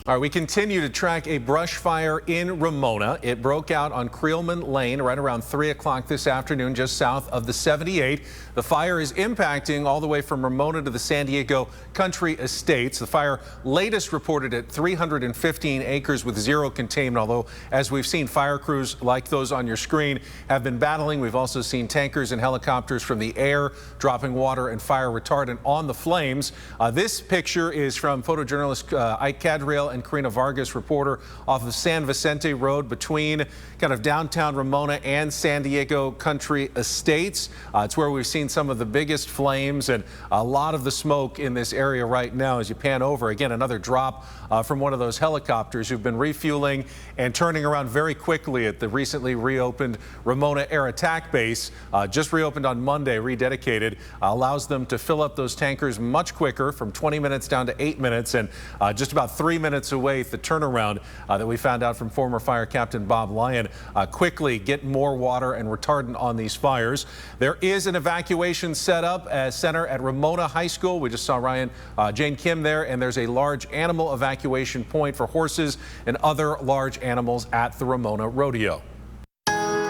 All right, we continue to track a brush fire in Ramona. It broke out on Creelman Lane right around 3 o'clock this afternoon, just south of the 78. The fire is impacting all the way from Ramona to the San Diego Country Estates. The fire latest reported at 315 acres with zero containment, although as we've seen, fire crews like those on your screen have been battling. We've also seen tankers and helicopters from the air dropping water and fire retardant on the flames. This picture is from photojournalist Ike Cadriel and Karina Vargas, reporter off of San Vicente Road between kind of downtown Ramona and San Diego Country Estates. It's where we've seen some of the biggest flames and a lot of the smoke in this area right now as you pan over. Again, another drop from one of those helicopters who've been refueling and turning around very quickly at the recently reopened Ramona Air Attack Base. Just reopened on Monday, rededicated, allows them to fill up those tankers much quicker, from 20 minutes down to 8 minutes, and just about 3 minutes away. The turnaround that we found out from former fire captain Bob Lyon, quickly get more water and retardant on these fires. There is an evacuation center at Ramona High School. We just saw Jane Kim there, and there's a large animal evacuation point for horses and other large animals at the Ramona Rodeo.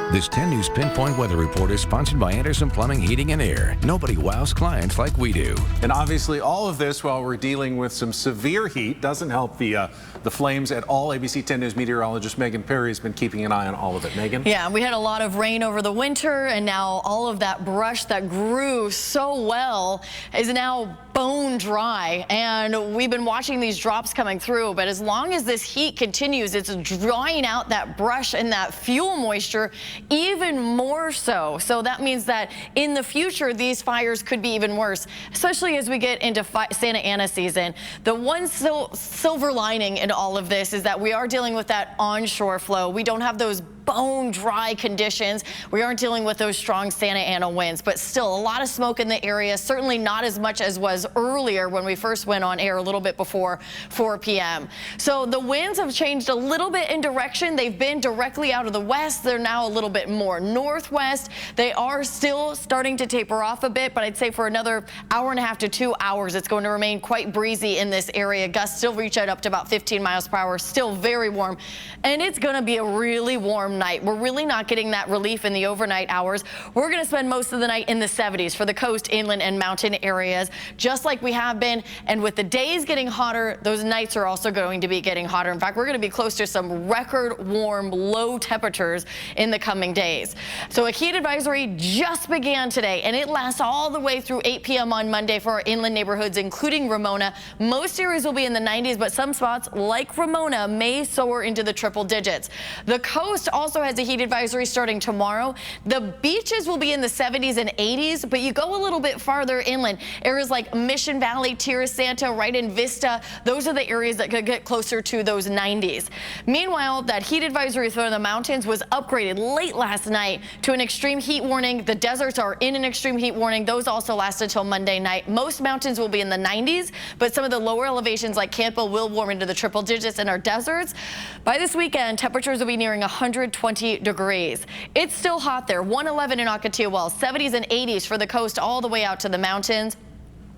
This 10 News Pinpoint weather report is sponsored by Anderson Plumbing, Heating and Air. Nobody wows clients like we do. And obviously all of this while we're dealing with some severe heat. Doesn't help the flames at all. ABC 10 News meteorologist Megan Parry has been keeping an eye on all of it. Megan? Yeah, we had a lot of rain over the winter, and now all of that brush that grew so well is now bone dry, and we've been watching these drops coming through, but as long as this heat continues, it's drying out that brush and that fuel moisture even more so. So that means that in the future, these fires could be even worse, especially as we get into Santa Ana season. The one silver lining in all of this is that we are dealing with that onshore flow. We don't have those bone dry conditions. We aren't dealing with those strong Santa Ana winds, but still a lot of smoke in the area. Certainly not as much as was earlier when we first went on air a little bit before 4 p.m. So the winds have changed a little bit in direction. They've been directly out of the west. They're now a little bit more northwest. They are still starting to taper off a bit, but I'd say for another hour and a half to 2 hours, it's going to remain quite breezy in this area. Gusts still reach out up to about 15 miles per hour, still very warm, and it's going to be a really warm night. We're really not getting that relief in the overnight hours. We're going to spend most of the night in the 70s for the coast, inland, and mountain areas, just like we have been. And with the days getting hotter, those nights are also going to be getting hotter. In fact, we're going to be close to some record warm, low temperatures in the coming days. So a heat advisory just began today, and it lasts all the way through 8 p.m. on Monday for our inland neighborhoods, including Ramona. Most areas will be in the 90s, but some spots, like Ramona, may soar into the triple digits. The coast also has a heat advisory starting tomorrow. The beaches will be in the 70s and 80s, but you go a little bit farther inland, areas like Mission Valley, Tierra Santa, right in Vista, those are the areas that could get closer to those 90s. Meanwhile, that heat advisory for the mountains was upgraded late last night to an extreme heat warning. The deserts are in an extreme heat warning. Those also last until Monday night. Most mountains will be in the 90s, but some of the lower elevations like Campbell will warm into the triple digits in our deserts. By this weekend, temperatures will be nearing 120 degrees. It's still hot there. 111 in Ocotillo Wells, 70s and 80s for the coast all the way out to the mountains.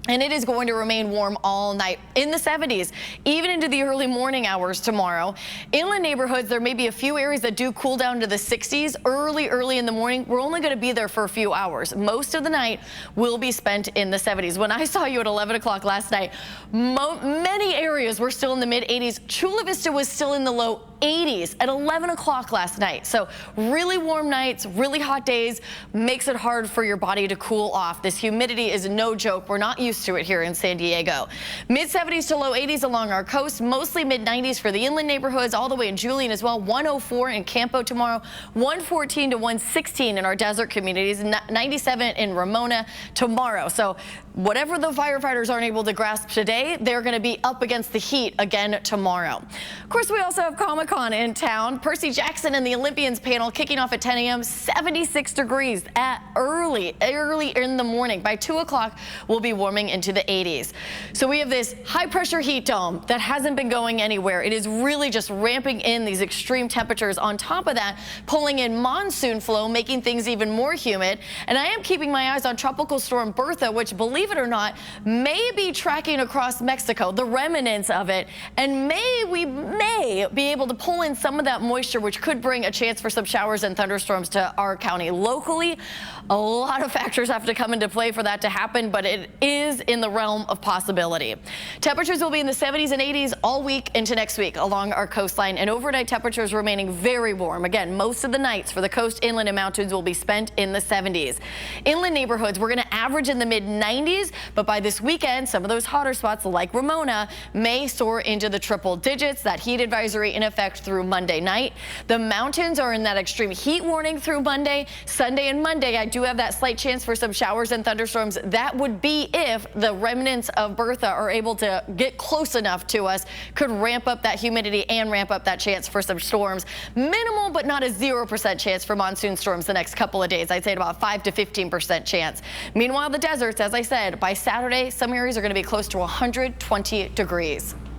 And it is going to remain warm all night in the 70s, even into the early morning hours tomorrow. Inland neighborhoods, there may be a few areas that do cool down to the 60s early in the morning. We're only going to be there for a few hours. Most of the night will be spent in the 70s. When I saw you at 11 o'clock last night, many areas were still in the mid 80s. Chula Vista was still in the low 80s at 11 o'clock last night. So really warm nights, really hot days, makes it hard for your body to cool off. This humidity is no joke. We're not used to it here in San Diego. Mid 70s to low 80s along our coast, mostly mid 90s for the inland neighborhoods, all the way in Julian as well. 104 in Campo tomorrow, 114 to 116 in our desert communities, 97 in Ramona tomorrow. So whatever the firefighters aren't able to grasp today, they're going to be up against the heat again tomorrow. Of course, we also have comic leprechaun in town. Percy Jackson and the Olympians panel kicking off at 10 a.m. 76 degrees at early in the morning. By 2 o'clock, we'll be warming into the 80s. So we have this high pressure heat dome that hasn't been going anywhere. It is really just ramping in these extreme temperatures. On top of that, pulling in monsoon flow, making things even more humid. And I am keeping my eyes on Tropical Storm Bertha, which, believe it or not, may be tracking across Mexico, the remnants of it. And we may be able to pull in some of that moisture, which could bring a chance for some showers and thunderstorms to our county. Locally, a lot of factors have to come into play for that to happen, but it is in the realm of possibility. Temperatures will be in the 70s and 80s all week into next week along our coastline, and overnight temperatures remaining very warm. Again, most of the nights for the coast, inland, and mountains will be spent in the 70s. Inland neighborhoods, we're going to average in the mid-90s, but by this weekend, some of those hotter spots like Ramona may soar into the triple digits. That heat advisory in effect through Monday night. The mountains are in that extreme heat warning through Monday. Sunday and Monday, I do have that slight chance for some showers and thunderstorms. That would be if the remnants of Bertha are able to get close enough to us, could ramp up that humidity and ramp up that chance for some storms. Minimal, but not a 0% chance for monsoon storms the next couple of days. I'd say about 5 to 15% chance. Meanwhile, the deserts, as I said, by Saturday, some areas are going to be close to 120 degrees.